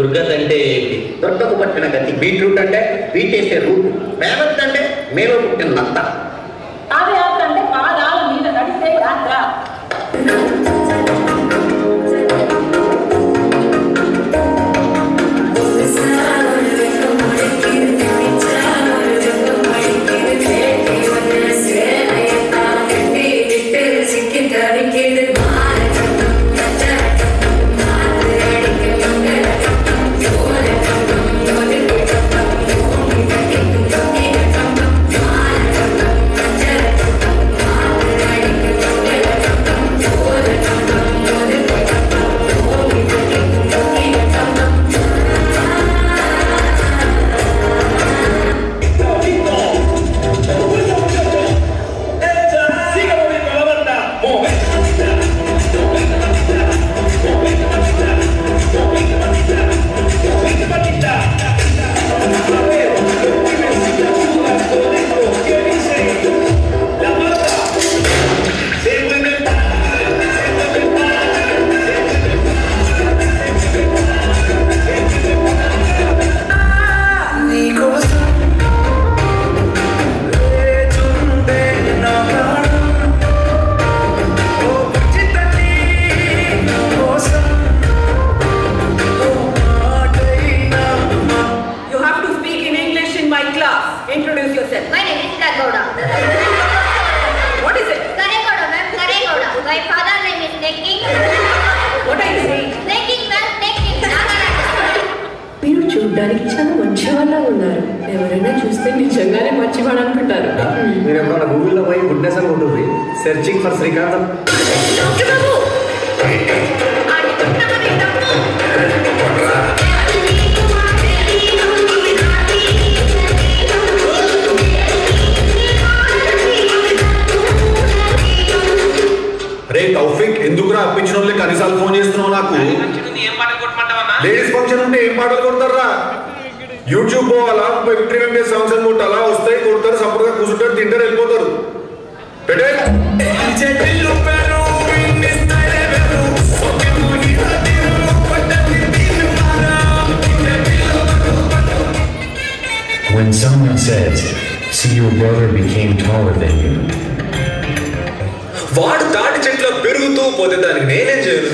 దుర్గత్ అంటే దుర్గకు పట్టిన గతి. బీట్రూట్ అంటే బీటేసే రూట్. మేవత్ అంటే మేలో పుట్టిన నత్త. పాదయాత్ర అంటే పాదాల మీద నడిసే యాత్ర. Introduce yourself. My name is Karegowda. What is it? Karegowda, ma'am. Karegowda. My father's name is Nekking. What are you saying? Nekking, ma'am. Nekking. మీరు చూడ్డానికి చాలా మంచివాళ్ళ ఉన్నారు. ఎవరైనా చూస్తే నిజంగానే మంచివాడు అనుకుంటారు. మీరు ఎప్పుడన్నా గూగుల్లో పోయి గుడ్నెస్ అని ఉంటుంది, సెర్చింగ్ ఫర్ శ్రీకాంత్. రే తౌఫిక్, ఎందుకురా అప్పించిన వాళ్ళకి అన్నిసార్లు ఫోన్ చేస్తున్నావు నాకు? లేడీస్ ఫంక్షన్ ఉంటే ఏం పాటలు కొడతారా? యూట్యూబ్ పోవాలా, విక్టరీ వెంకటేష్ సాంగ్స్ అని కొట్టాలా, వస్తాయి కొడతారు, సపోర్ట్గా కూర్చుంటారు, తింటారు, వెళ్ళిపోతారు. పెట్టే When someone says, see your brother became taller than you. వాడు తాటి చెట్ల పెరుగుతూ పోతే దానికి నేనేం చేయను.